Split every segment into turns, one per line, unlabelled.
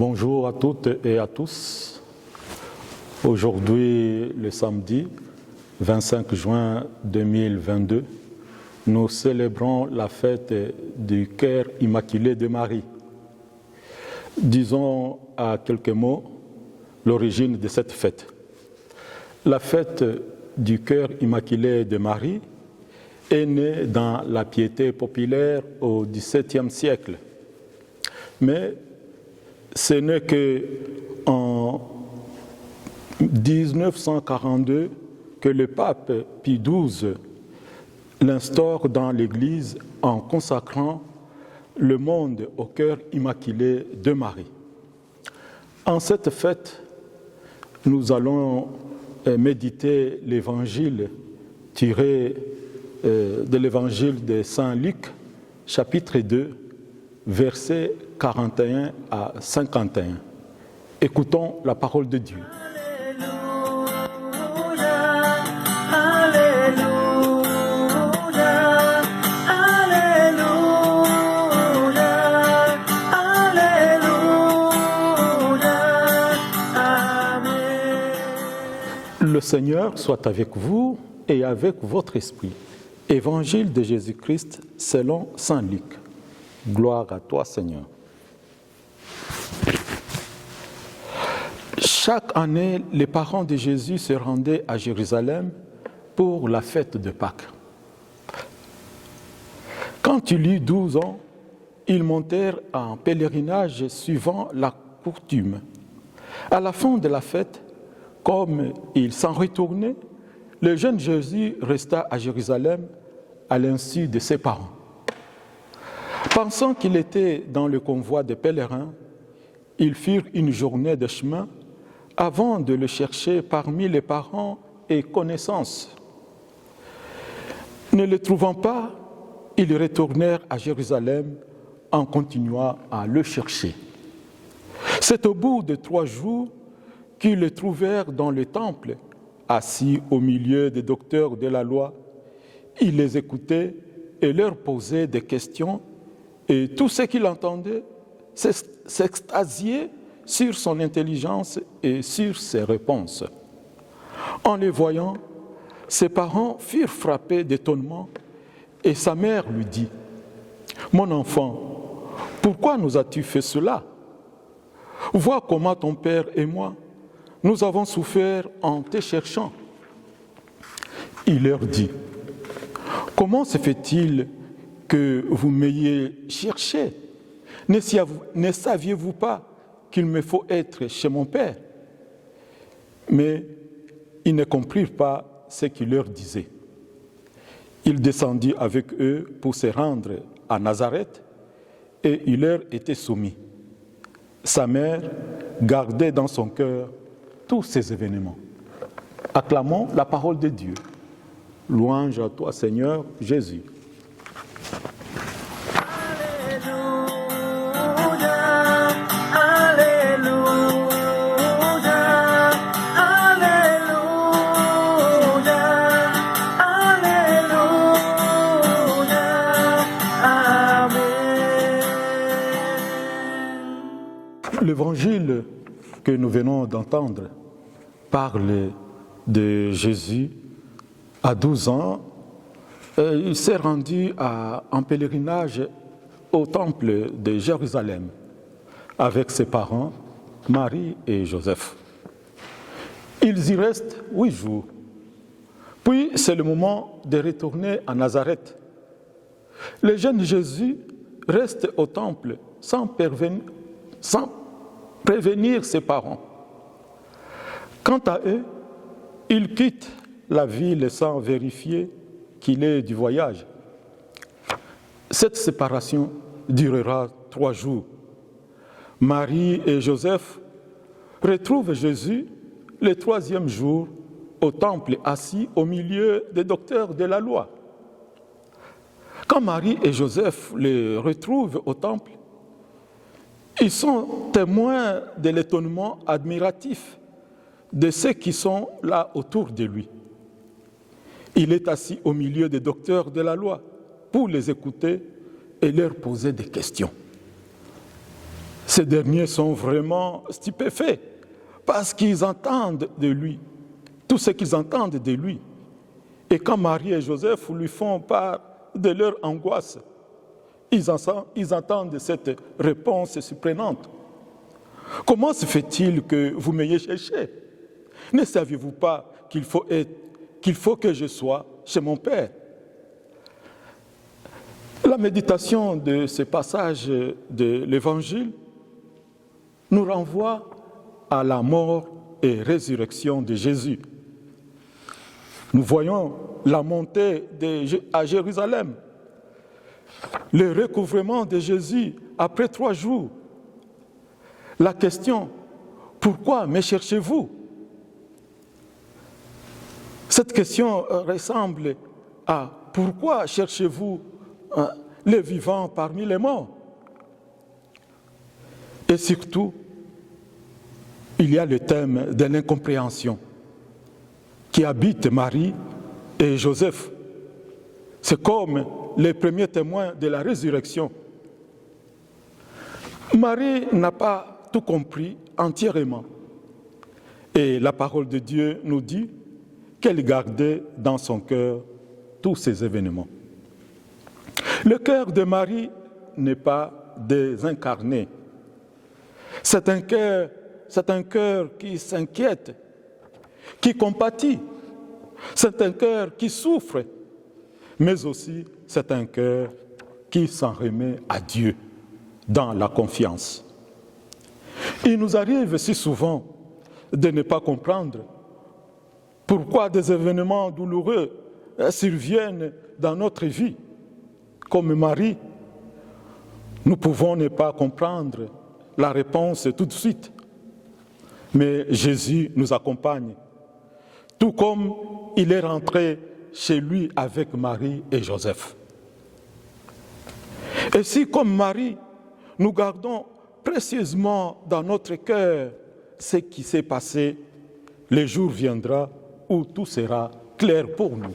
Bonjour à toutes et à tous. Aujourd'hui, le samedi 25 juin 2022, nous célébrons la fête du cœur immaculé de Marie. Disons à quelques mots l'origine de cette fête. La fête du cœur immaculé de Marie est née dans la piété populaire au XVIIe siècle. Mais ce n'est qu'en 1942 que le pape Pie XII l'instaure dans l'Église en consacrant le monde au cœur immaculé de Marie. En cette fête, nous allons méditer l'évangile tiré de l'évangile de Saint Luc, chapitre 2, versets 41 à 51. Écoutons la parole de Dieu. Le Seigneur soit avec vous et avec votre esprit. Évangile de Jésus-Christ selon Saint Luc. Gloire à toi, Seigneur. Chaque année, les parents de Jésus se rendaient à Jérusalem pour la fête de Pâques. Quand il eut 12 ans, ils montèrent en pèlerinage suivant la coutume. À la fin de la fête, comme ils s'en retournaient, le jeune Jésus resta à Jérusalem à l'insu de ses parents. Pensant qu'il était dans le convoi des pèlerins, ils firent une journée de chemin avant de le chercher parmi les parents et connaissances. Ne le trouvant pas, ils retournèrent à Jérusalem en continuant à le chercher. C'est au bout de 3 jours qu'ils le trouvèrent dans le temple, assis au milieu des docteurs de la loi. Il les écoutait et leur posait des questions, et tout ce qu'il entendait s'extasiait sur son intelligence et sur ses réponses. En les voyant, ses parents furent frappés d'étonnement, et sa mère lui dit : « Mon enfant, pourquoi nous as-tu fait cela ? Vois comment ton père et moi, nous avons souffert en te cherchant. » Il leur dit : « Comment se fait-il que vous m'ayez cherché ? Ne saviez-vous pas qu'il me faut être chez mon père ? » Mais ils ne comprirent pas ce qu'il leur disait. Il descendit avec eux pour se rendre à Nazareth et il leur était soumis. Sa mère gardait dans son cœur tous ces événements. Acclamons la parole de Dieu. Louange à toi, Seigneur Jésus. L'évangile que nous venons d'entendre parle de Jésus à 12 ans. Il s'est rendu en pèlerinage au temple de Jérusalem avec ses parents, Marie et Joseph. Ils y restent 8 jours. Puis c'est le moment de retourner à Nazareth. Le jeune Jésus reste au temple sans prévenir ses parents. Quant à eux, ils quittent la ville sans vérifier qu'il est du voyage. Cette séparation durera 3 jours. Marie et Joseph retrouvent Jésus le 3e jour au temple, assis au milieu des docteurs de la loi. Quand Marie et Joseph le retrouvent au temple, ils sont témoins de l'étonnement admiratif de ceux qui sont là autour de lui. Il est assis au milieu des docteurs de la loi pour les écouter et leur poser des questions. Ces derniers sont vraiment stupéfaits parce qu'ils entendent de lui, tout ce qu'ils entendent de lui. Et quand Marie et Joseph lui font part de leur angoisse, ils entendent cette réponse surprenante. Comment se fait-il que vous m'ayez cherché? Ne saviez-vous pas qu'il faut que je sois chez mon Père? La méditation de ce passage de l'Évangile nous renvoie à la mort et résurrection de Jésus. Nous voyons la montée à Jérusalem, le recouvrement de Jésus après 3 jours. La question, pourquoi me cherchez-vous? Cette question ressemble à pourquoi cherchez-vous les vivants parmi les morts? Et surtout, il y a le thème de l'incompréhension qui habite Marie et Joseph. C'est comme les premiers témoins de la résurrection. Marie n'a pas tout compris entièrement. Et la parole de Dieu nous dit qu'elle gardait dans son cœur tous ces événements. Le cœur de Marie n'est pas désincarné. C'est un cœur qui s'inquiète, qui compatit. C'est un cœur qui souffre, mais aussi c'est un cœur qui s'en remet à Dieu dans la confiance. Il nous arrive si souvent de ne pas comprendre pourquoi des événements douloureux surviennent dans notre vie. Comme Marie, nous pouvons ne pas comprendre la réponse tout de suite. Mais Jésus nous accompagne, tout comme il est rentré chez lui avec Marie et Joseph. Et si, comme Marie, nous gardons précieusement dans notre cœur ce qui s'est passé, le jour viendra où tout sera clair pour nous.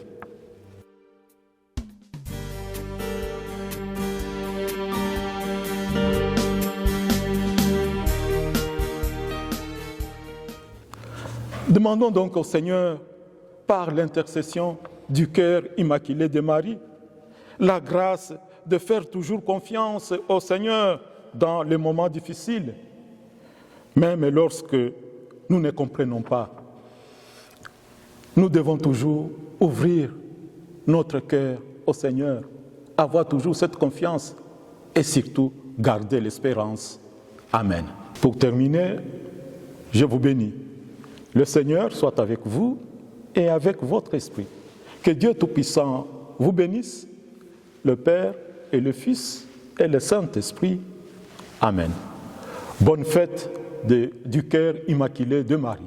Demandons donc au Seigneur, par l'intercession du cœur immaculé de Marie, la grâce de faire toujours confiance au Seigneur dans les moments difficiles, même lorsque nous ne comprenons pas. Nous devons toujours ouvrir notre cœur au Seigneur, avoir toujours cette confiance et surtout garder l'espérance. Amen. Pour terminer, je vous bénis. Le Seigneur soit avec vous et avec votre esprit. Que Dieu Tout-Puissant vous bénisse, le Père et le Fils et le Saint-Esprit. Amen. Bonne fête du cœur immaculé de Marie.